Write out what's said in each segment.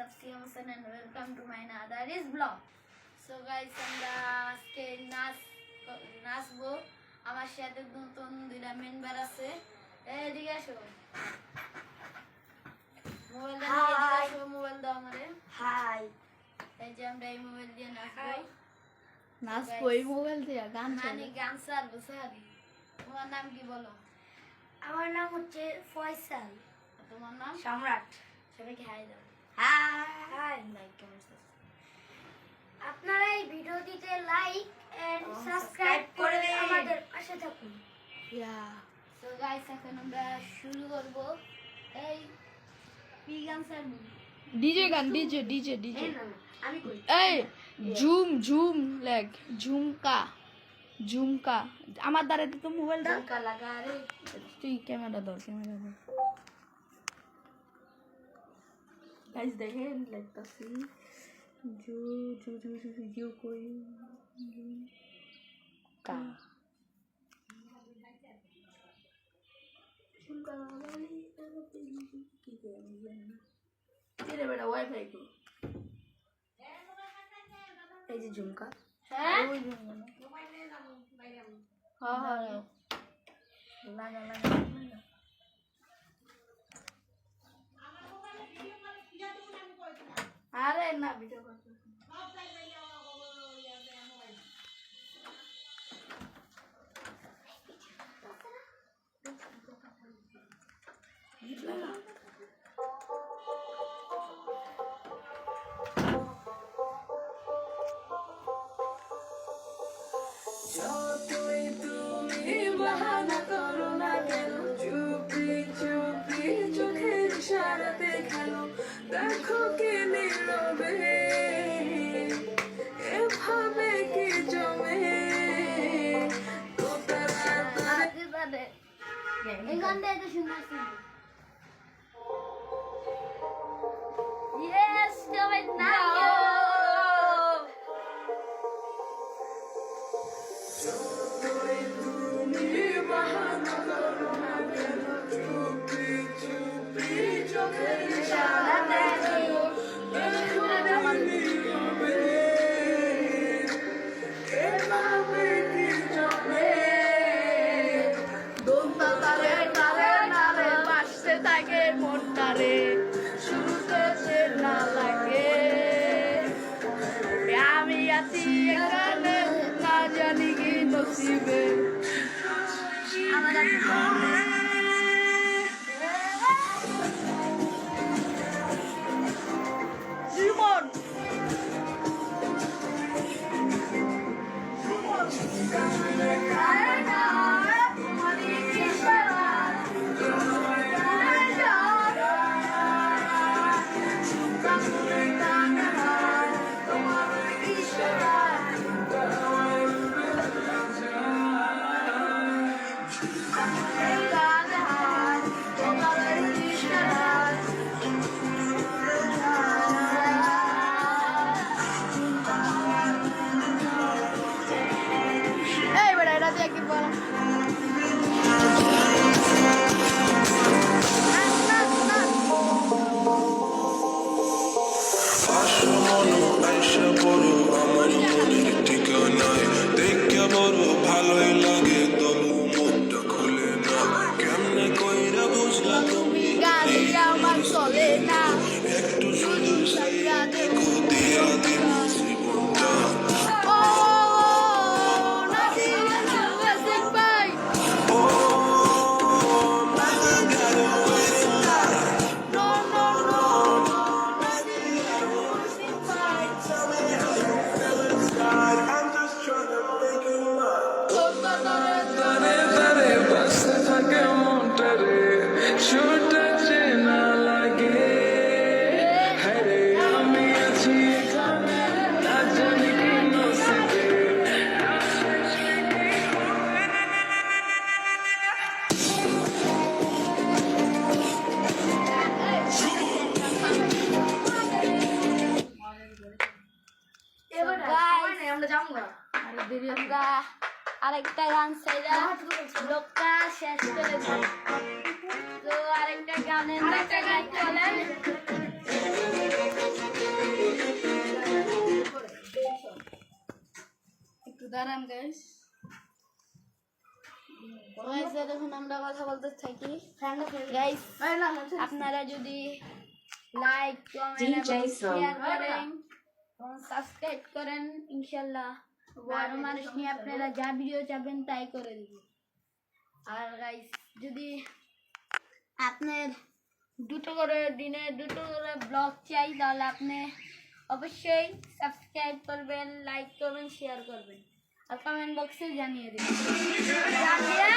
Tafsi Hussain and welcome to my another vlog. So guys, আমরা আজকে নাচবো। আমার সাথে নতুন দুইটা মেম্বার আছে। এদিকে আসো। মোবাইল দাও, মোবাইল দাও আমারে। হাই। এই যে আমরা এই মোবাইল দিয়ে নাচবো। এই মোবাইল দিয়ে গান ছাড়বো সারি। তোমার নাম কি বলো? আমার নাম হচ্ছে ফয়সাল। তোমার নাম? সম্রাট। সবাইকে হাই দাও। হাই। আপনারা এই ভিডিওটিতে লাইক এন্ড সাবস্ক্রাইব করে আমাদের পাশে থাকুন। সো গাইস, এখন আমরা শুরু করব। এই কি গান ছাড়বো? ডিজে গান, ডিজে আমি কই? এই ঝুম লেগ ঝুমকা আমার দ্বারা তো মোবাইল দাও। ঝুমকা লাগা রে। তুই ক্যামেরা ধর। গাইস দেখেন লাগতাছি জু কই কা ঝুমকা লাগা কি বেটা ওয়াইফাই কো এই যে ঝুমকা। হ্যাঁ ওই ঝুমকা না। হ্যাঁ লাগা আরে না ভিডিও করতে। যতই তুমি বাহানা করো না কেন, চুপি চোখের ইশারাতে খেলো, দেখো কি নীরবে এভাবে কি জমে এই গানটা এত সুন্দর ছিল। Yes, do it now. যতই তুমি বাহানা করো না কেন, চুপি চোখের ইশারাতে খেলো, দেখো কি নীরবে এভাবে কি জমে। দোলতা তারে নারে বাসতে থাকে মনটারে, শুরুতে যে না লাগে আমি আছি এখানে, না জানি কি নসিবে। জীবন ভালোই লাগে তবু মুখটা খুলে না, কেমনে কইরা বুঝলা তুমি আমার চলে না, একটু শুধু দেখো দিয়া দিন জীবনটা। আরেকটা গান চাইরা লোকটা শেষ করে দিই। তো আরেকটা গানের গাইতে বলেন। দাঁড়ান গাইস দেখুন আমরা কথা বলতে থাকি গাইস আপনারা যদি লাইক কমেন্ট এবং শেয়ার করেন এবং সাবস্ক্রাইব করেন ইনশাআল্লাহ আরো মানুষ নিয়ে আপনারা যা ভিডিও চাবেন তাই করে দিব। আর গাইস যদি আপনার দিনে দুটো করে ব্লগ চাই তাহলে আপনি অবশ্যই সাবস্ক্রাইব করবেন, লাইক করবেন, শেয়ার করবেন আর কমেন্ট বক্সে জানিয়ে দেবেন। জানিয়ে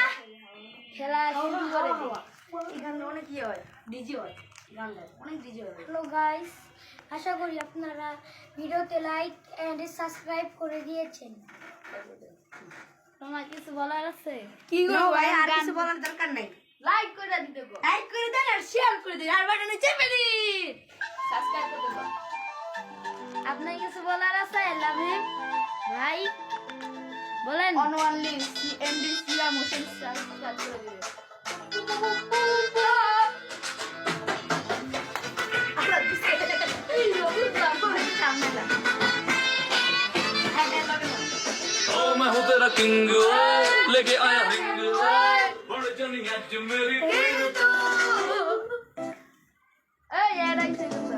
খেলা শুরু করে দিন। এখানে অনেক ইয়ে হয় ডিজি হয় গান গায় অনেক ডিজি হয় হ্যালো গাইস, আশা করি আপনারা ভিডিওতে লাইক এন্ড সাবস্ক্রাইব করে দিয়েছেন। তোমার কিছু বলার আছে? কি গো ভাই আর কিছু বলার দরকার নাই লাইক করে দিতে গো, লাইক করে দেন আর শেয়ার করে দেন আর বাটনে চেপে দিন সাবস্ক্রাইব করে দেন আপনার কিছু বলার আছে? লাভ ইউ ভাই বলেন। On only MD Siya motion subscribe করে দিবেন ओ मैं हूँ तेरा किंग लेके आया रिंग बढ़ जानी आज मेरी এই এডা কি করছ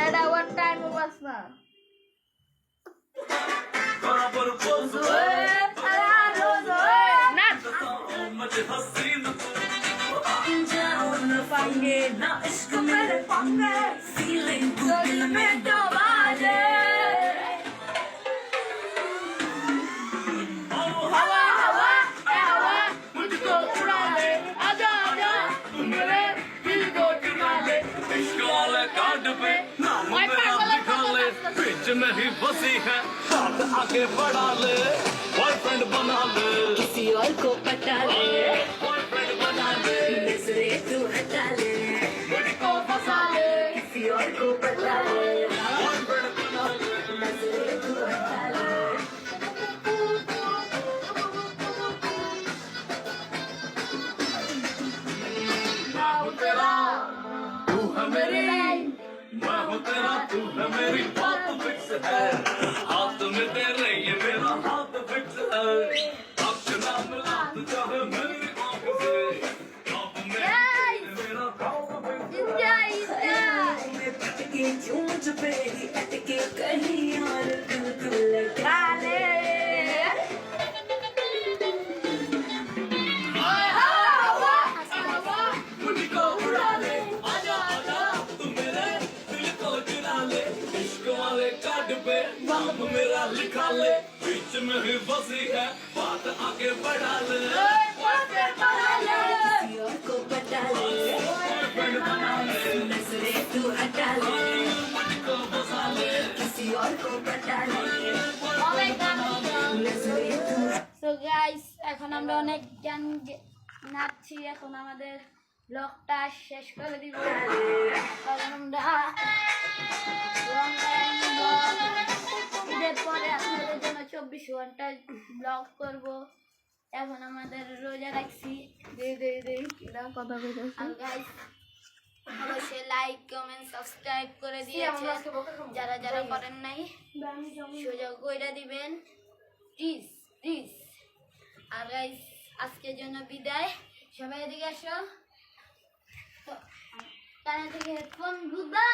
এডা ওয়ান টাইম বাস না बराबर पोज मुझे हसीन जाओ न पाएंगे ना इश्क मेरे पंगे फीलिंग दिल में डुबा दे हवा हवा ए हवा मुझको उड़ा दे आजा आजा तू मेरे दिल को चुरा ले इश्क वाले कार्ड पे नाम मेरा लिखा ले बीच में ही बसी है हाथ आगे बढ़ा ले बॉयफ्रेंड बना ले किसी और को पटा ले बॉयफ्रेंड बना ले नजरे तू हटा ले मुझको फंसा ले किसी और को पटा ले बॉयफ्रेंड बना ले नजरे तू हटा ले मैं हूँ तेरा तू है मेरी मैं हूँ तेरा तू है मेरी बात फिक्स है हाथ में तेरे ये मेरा हाथ फिक्स है अक्षरा मिला तू चाहे मेरी आँख से अब मेरा काम फिक्स Enjoy, enjoy. मैं पटके चूंझ पे ही अटके कहीं और दिल लगा ले मुझको उड़ा ले आजा आजा तू मेरे दिल को चुरा ले इश्क वाले कार्ड पे नाम मेरा लिखा ले बीच में ही बसी है बात आगे बढ़ा ले किसी और को पटा ले बॉयफ्रेंड बना ले नजरे तू हटा ले मुझको फंसा ले किसी और को पटा ले नजरे तू সো গাইস এখন আমরা অনেক গান নাচছি, এখন আমাদের ব্লগটা শেষ করে দিব কারণ আমরা ঈদের পরে আপনাদের জন্য 24 ঘন্টা ব্লগ করব। এখন আমাদের রোজা রাখছি কথা কইতাছি আর গাইস অবশ্যই লাইক কমেন্ট সাবস্ক্রাইব করে দিয়েছেন, যারা যারা করেন নাই সুযোগ করে দিবেন প্লিজ প্লিজ। আর গাইস আজকের জন্য বিদায়, সবাই এদিকে আসো, কানে থেকে হেডফোন গুদা